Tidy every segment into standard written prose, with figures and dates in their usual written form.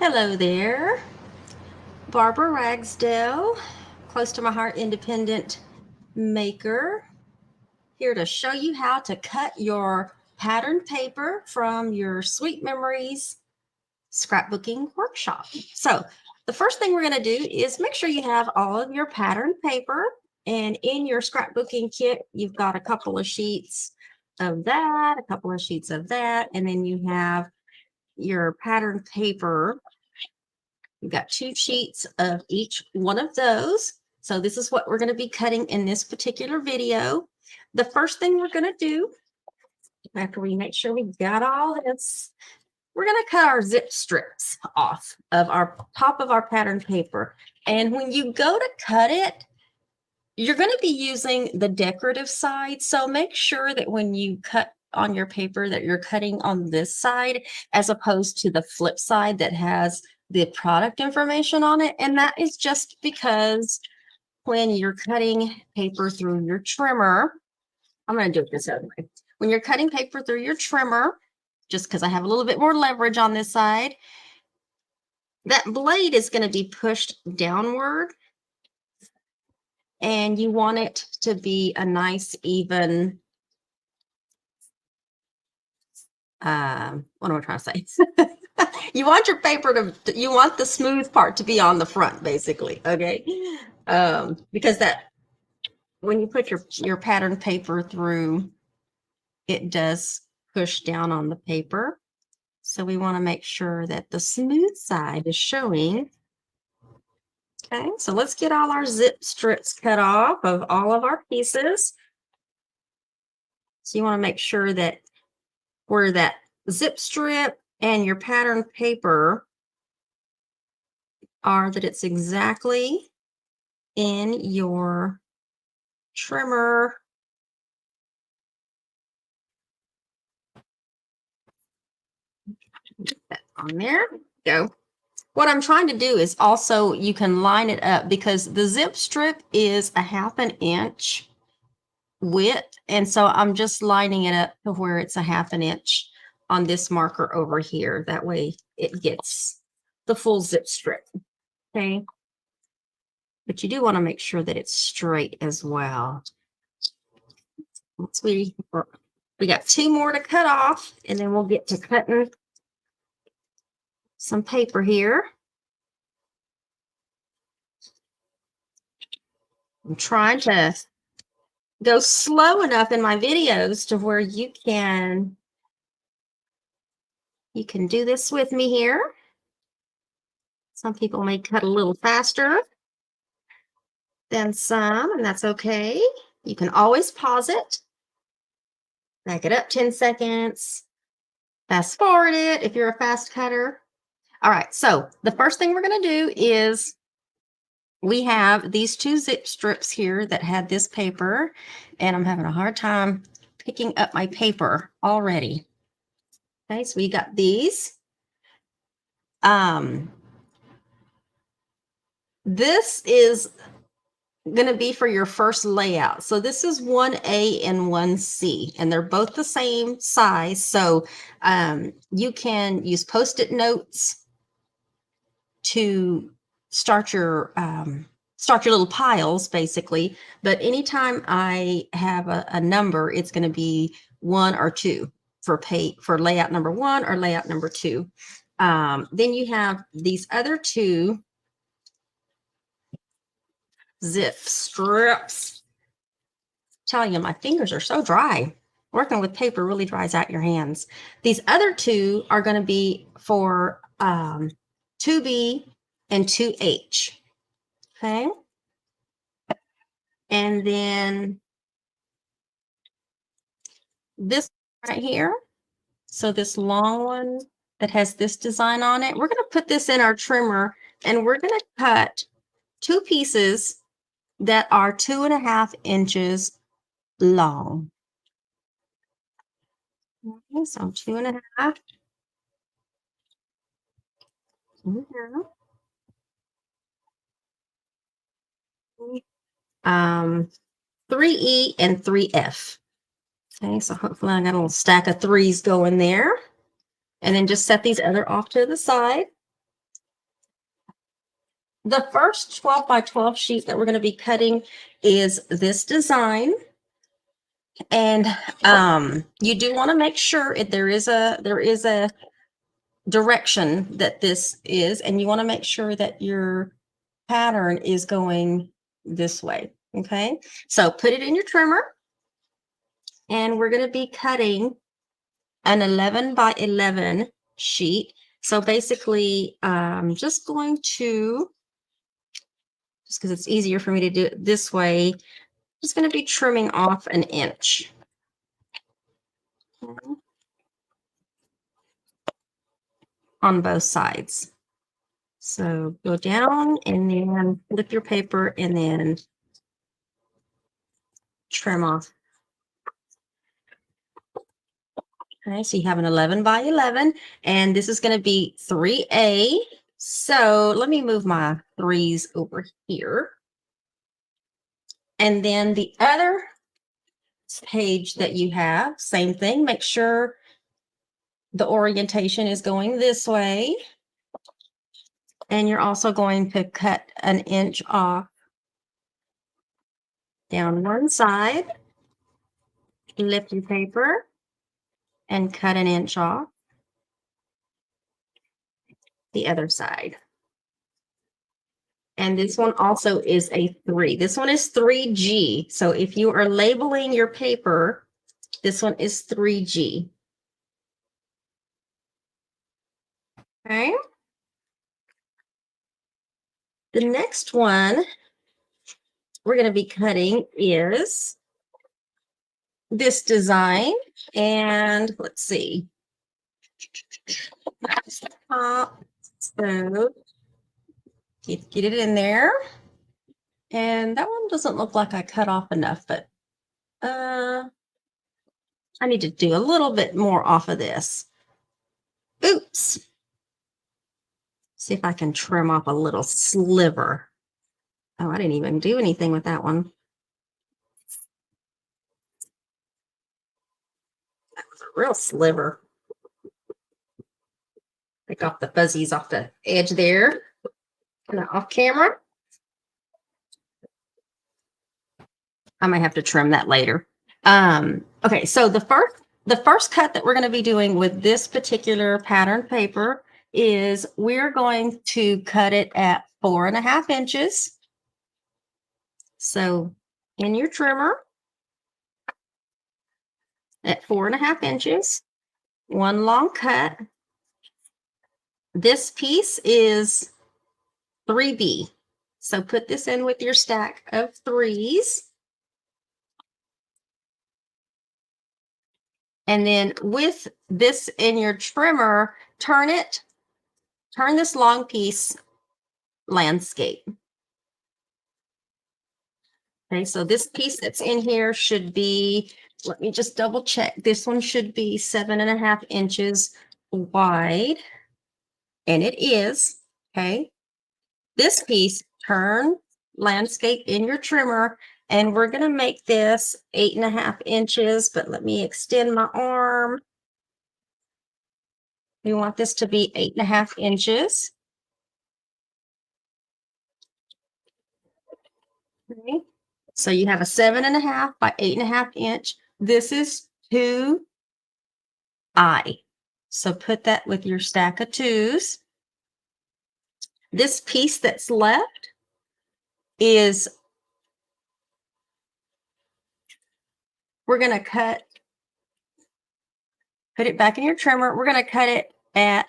Hello there, Barbara Ragsdale, close to my heart independent maker, here to show you how to cut your pattern paper from your Sweet Memories Scrapbooking Workshop. So the first thing we're going to do is make sure you have all of your pattern paper, and in your scrapbooking kit you've got a couple of sheets of that, a couple of sheets of that, and then you have your pattern paper. You've got 2 sheets of each one of those. So this is what we're going to be cutting in this particular video. The first thing we're going to do, after we make sure we got all this, we're going to cut our zip strips off of our top of our pattern paper. And when you go to cut it, you're going to be using the decorative side. So make sure that when you cut on your paper that you're cutting on this side as opposed to the flip side that has the product information on it. And that is just because when you're cutting paper through your trimmer, I'm going to do it this other way. When you're cutting paper through your trimmer, just because I have a little bit more leverage on this side, that blade is going to be pushed downward, and you want it to be a nice, even, what am I trying to say? You want your paper to, you want the smooth part to be on the front, basically, okay? Because that, when you put your pattern paper through, it does push down on the paper. So we want to make sure that the smooth side is showing. Okay, so let's get all our zip strips cut off of all of our pieces. So you want to make sure that where that zip strip and your pattern paper are, that it's exactly in your trimmer. Get that on there. Go. What I'm trying to do is also, you can line it up because the zip strip is a 1/2 inch width. And so I'm just lining it up to where it's a 1/2 inch on this marker over here. That way it gets the full zip strip. Okay. But you do want to make sure that it's straight as well. Once we got 2 more to cut off, and then we'll get to cutting some paper here. I'm trying to go slow enough in my videos to where you can do this with me here. Some people may cut a little faster than some, and that's okay. You can always pause it, back it up 10 seconds, fast forward it if you're a fast cutter. All right, so the first thing we're going to do is, we have these 2 zip strips here that had this paper, and I'm having a hard time picking up my paper already. Okay, so we got these. This is going to be for your first layout. So this is 1A and 1C, and they're both the same size. So you can use Post-it notes to start your little piles, basically. But anytime I have a number, it's going to be 1 or 2 for layout number 1 or layout number 2. Then you have these other 2 zip strips. I'm telling you, my fingers are so dry. Working with paper really dries out your hands. These other 2 are going to be for 2B and 2H. Okay. And then this right here. So this long one that has this design on it, we're going to put this in our trimmer, and we're going to cut 2 pieces that are 2.5 inches long. Okay, so 2.5. 3E and 3F. Okay, so hopefully I got a little stack of 3s going there. And then just set these other off to the side. The first 12 by 12 sheet that we're going to be cutting is this design. And you do want to make sure there is a direction that this is, and you want to make sure that your pattern is going this way. Okay, so put it in your trimmer, and we're going to be cutting an 11 by 11 sheet. So basically, just going to, just because it's easier for me to do it this way, just going to be trimming off an inch. On both sides. So go down and then flip your paper and then trim off. Okay, so you have an 11 by 11, and this is going to be 3A. So let me move my threes over here. And then the other page that you have, same thing, make sure the orientation is going this way. And you're also going to cut an inch off down one side, lift your paper, and cut an inch off the other side. And this one also is a 3. This one is 3G. So if you are labeling your paper, this one is 3G. Okay. The next one we're going to be cutting is this design. And let's see. So get it in there. And that one doesn't look like I cut off enough, but I need to do a little bit more off of this. Oops. See if I can trim off a little sliver. Oh, I didn't even do anything with that one. That was a real sliver. Take off the fuzzies off the edge there. Kind of off camera. I might have to trim that later. Okay, so the first cut that we're going to be doing with this particular pattern paper is we're going to cut it at 4.5 inches. So in your trimmer at 4.5 inches, one long cut. This piece is 3B. So put this in with your stack of threes. And then with this in your trimmer, turn this long piece landscape. Okay, so this piece that's in here should be, let me just double check. This one should be 7.5 inches wide. And it is, okay. This piece, turn landscape in your trimmer, and we're going to make this 8.5 inches, but let me extend my arm. We want this to be 8.5 inches. Okay. So you have a 7.5 by 8.5 inch. This is 2I. So put that with your stack of twos. This piece that's left is, we're going to put it back in your trimmer. We're going to cut it at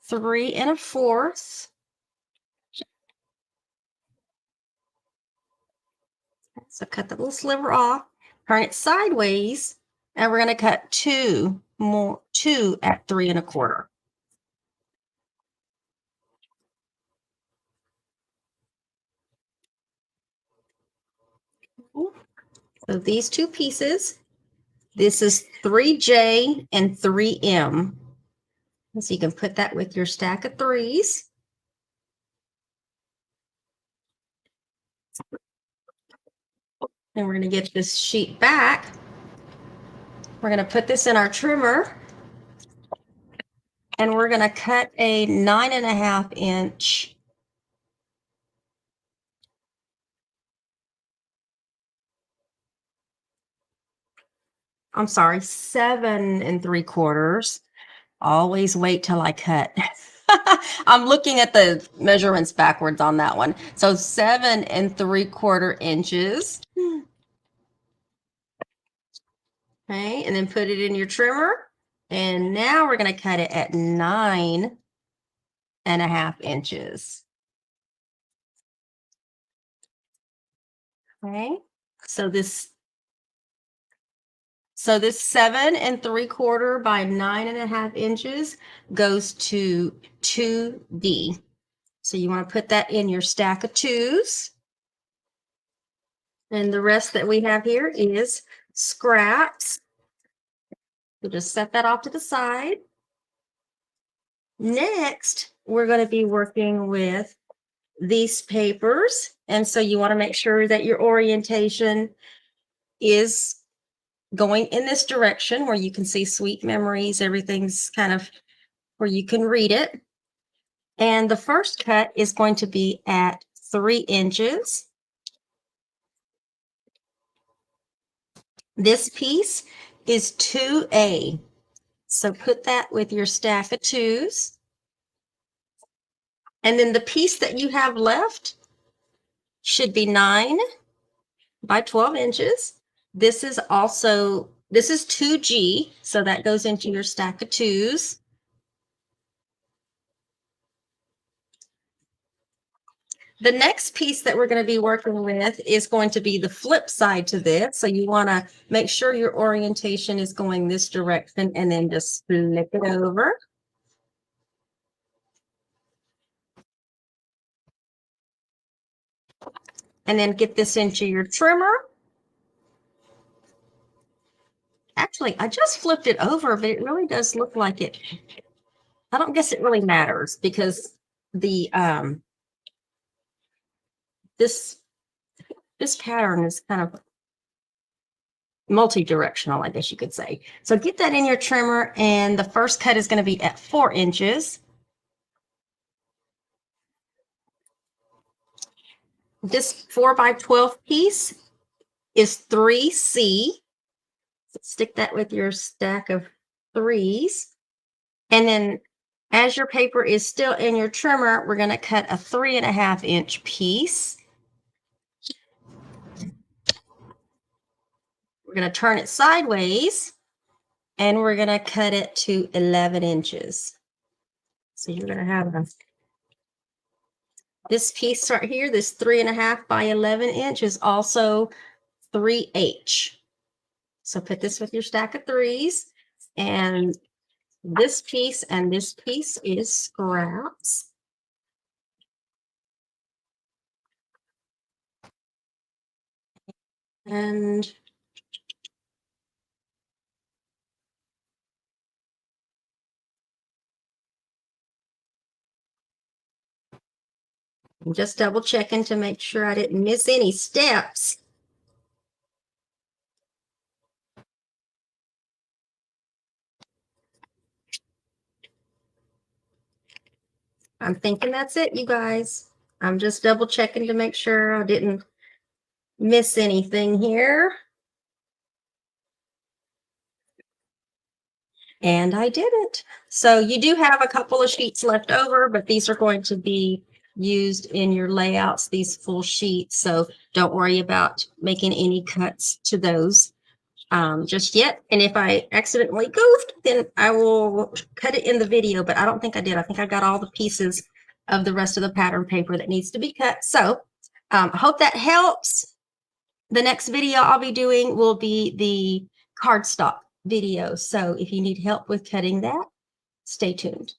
3.25. So cut the little sliver off, turn it sideways, and we're going to cut two at 3.25. So these two pieces, this is 3J and 3M. So you can put that with your stack of threes. And we're going to get this sheet back. We're going to put this in our trimmer. And we're going to cut a 9.5 inch. I'm sorry, 7 3/4. Always wait till I cut. I'm looking at the measurements backwards on that one. So 7 3/4 inches. Okay, and then put it in your trimmer. And now we're going to cut it at 9.5 inches. Okay, so this 7 3/4 by 9.5 inches goes to 2D. So you want to put that in your stack of twos. And the rest that we have here is scraps. We'll just set that off to the side. Next, we're going to be working with these papers. And so you want to make sure that your orientation is going in this direction where you can see Sweet Memories. Everything's kind of where you can read it. And the first cut is going to be at 3 inches. This piece is 2A. So put that with your stack of twos. And then the piece that you have left should be 9 by 12 inches. This is 2G, so that goes into your stack of twos. The next piece that we're going to be working with is going to be the flip side to this. So you want to make sure your orientation is going this direction and then just flip it over. And then get this into your trimmer. Actually, I just flipped it over, but it really does look like it. I don't guess it really matters because the this pattern is kind of multi-directional, I guess you could say. So get that in your trimmer, and the first cut is going to be at 4 inches. This 4 by 12 piece is 3C. So stick that with your stack of threes. And then as your paper is still in your trimmer, we're going to cut a 3.5 inch piece. We're going to turn it sideways, and we're going to cut it to 11 inches. So you're going to have this piece right here, this 3.5 by 11 inch is also 3H. So put this with your stack of threes, and this piece and this piece is scraps. And I'm just double checking to make sure I didn't miss any steps. I'm thinking that's it, you guys. I'm just double checking to make sure I didn't miss anything here. And I didn't. So you do have a couple of sheets left over, but these are going to be used in your layouts, these full sheets. So don't worry about making any cuts to those just yet. And if I accidentally goofed, then I will cut it in the video, but I don't think I did. I think I got all the pieces of the rest of the pattern paper that needs to be cut. So I hope that helps. The next video I'll be doing will be the cardstock video. So if you need help with cutting that, stay tuned.